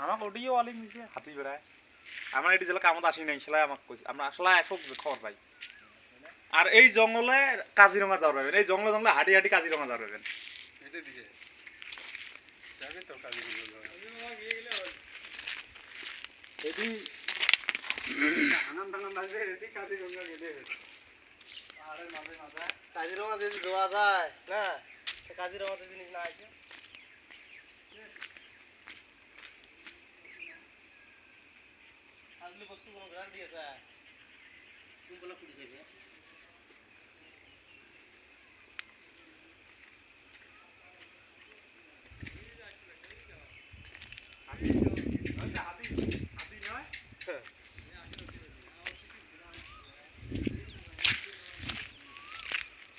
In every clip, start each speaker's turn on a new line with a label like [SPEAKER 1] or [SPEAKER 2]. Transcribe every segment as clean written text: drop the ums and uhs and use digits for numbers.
[SPEAKER 1] আমাক ওডিও ওয়ালিং দিছে হাতি বেড়ায় আমরা এটি জেলা কামত আসি নাই সেলাই আমাক কইছে আমরা আসলে এসব খবর পাই আর এই জঙ্গলে কাজিরঙা যাওয়ার পাবেন এই জঙ্গলে জঙ্গলে হাঁটি হাঁটি কাজিরঙা যাওয়ার পাবেন
[SPEAKER 2] এটা দিছে যাবে তো কাজিরঙা
[SPEAKER 1] এটি
[SPEAKER 2] আনন্দ আনন্দ আছে এটি কাজিরঙা গেলে পাহাড়ের মাঝে মাঝে
[SPEAKER 3] কাজিরঙা যদি যাওয়া যায় না কাজিরঙাতে জিনিস না আছে আসলে বস্তু কোনো গ্যারান্টি আছে কোনগুলো ফুটে যাবে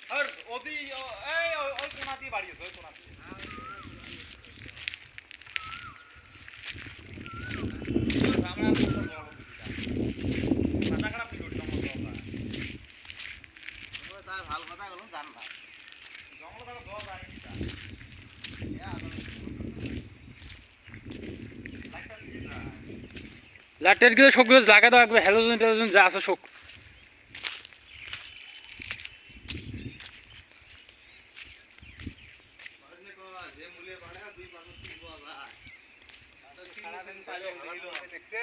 [SPEAKER 1] আর ওদি এই ওই কোনা দিয়ে বাড়ি আছে ওই কোনা দিয়ে আমরা কথা খারাপ কি করতাম আমরা
[SPEAKER 3] তার ভালো কথা বলুন জান না
[SPEAKER 1] জঙ্গল কাটা দোয়া যায় কিটা
[SPEAKER 4] লাইটের গুলো সবগুলো লাগা দাও একবার হ্যালোজেন টেলোজেন যা আছে সব
[SPEAKER 3] যে মূল্যে বাড়ে দুই পাঁচ তিন পাওয়া যায় সারা দিন পাইলে দেখতে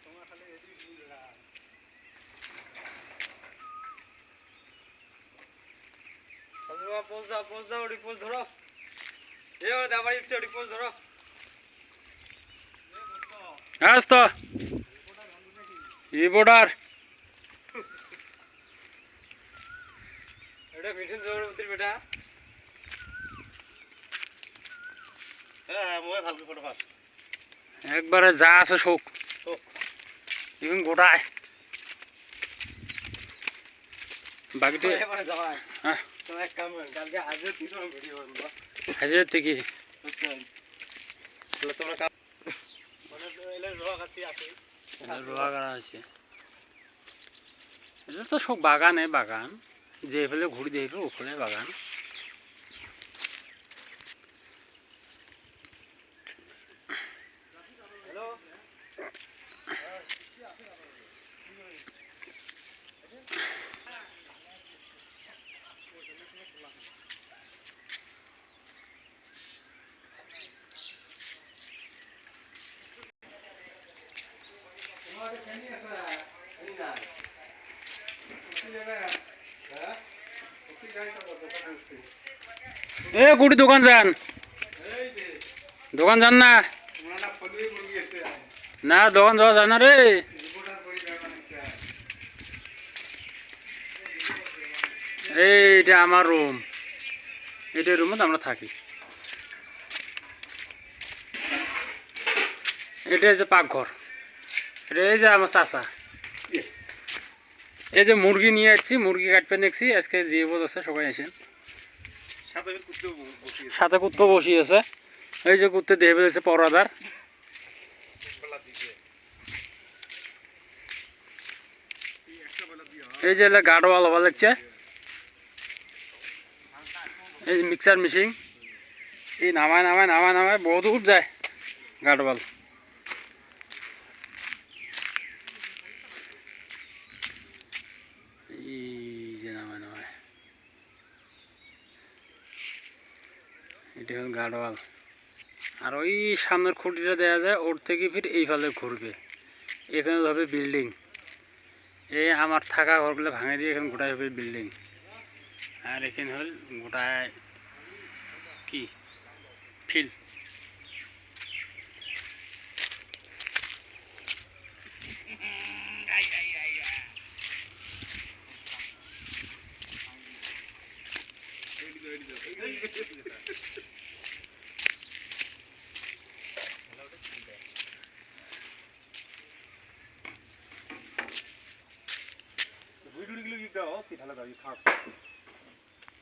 [SPEAKER 3] তোমার খালি এদিকে বুঝলা পোজ দাও ওটি পোজ ধরো এ ওর দাবার ইচ্ছে ওটি পোজ ধরো
[SPEAKER 4] হ্যাঁ তো রিপোর্টার
[SPEAKER 3] এটা মিঠুন জোরবতির বেটা হ্যাঁ মোবাইল ভালো ফটো পাস
[SPEAKER 4] একবারে যা আছে শোক এখন গোটায় বাকিটা
[SPEAKER 3] এবারে যাওয়াই
[SPEAKER 4] হ্যাঁ
[SPEAKER 3] তো এক কাম কালকে হাজার তিন ভিডিও করব
[SPEAKER 4] হাজার থেকে
[SPEAKER 3] বুঝছেন তাহলে তোমরা কাম মানে এলে রোয়া কাছে আছে
[SPEAKER 4] রোয়া করা আছে এটা তো সব বাগানে বাগান যে ফেলে ঘুরে দিয়ে ওখানে বাগান
[SPEAKER 3] হ্যালো
[SPEAKER 4] এ কুটি দোকান যান দোকান যান না না দোকান যাওয়া যায় না রে এইটা আমার রুম এইটা রুমে আমরা থাকি এটা যে পাকঘর এটা এই যে আমার চাচা এই যে মুরগি নিয়ে যাচ্ছি মুরগি কাটবে দেখছি আজকে যে বোধ আছে সবাই আসেন সাথে কুত্তো বসিয়েছে এই যে কুত্তে দিয়ে ফেলেছে পরাদার এই যে গাড়োয়াল হওয়া লাগছে এই মিক্সার মেশিন এই নামায় নামায় নামায় নামায় বহুত দূর যায় গাড়োয়াল এই যে নামায় নামায় এটা হল গাড়োয়াল আর ওই সামনের খুঁটিটা দেওয়া যায় ওর থেকে ফির এই ফালে ঘুরবে এখানে হবে বিল্ডিং এই আমার থাকা ঘরগুলো ভাঙে দিয়ে এখানে গোটায় হবে বিল্ডিং আর এখানে হল গোটায় কি ফিল্ড
[SPEAKER 1] ভিডিওগুলো কি দাও কি ভালো দাও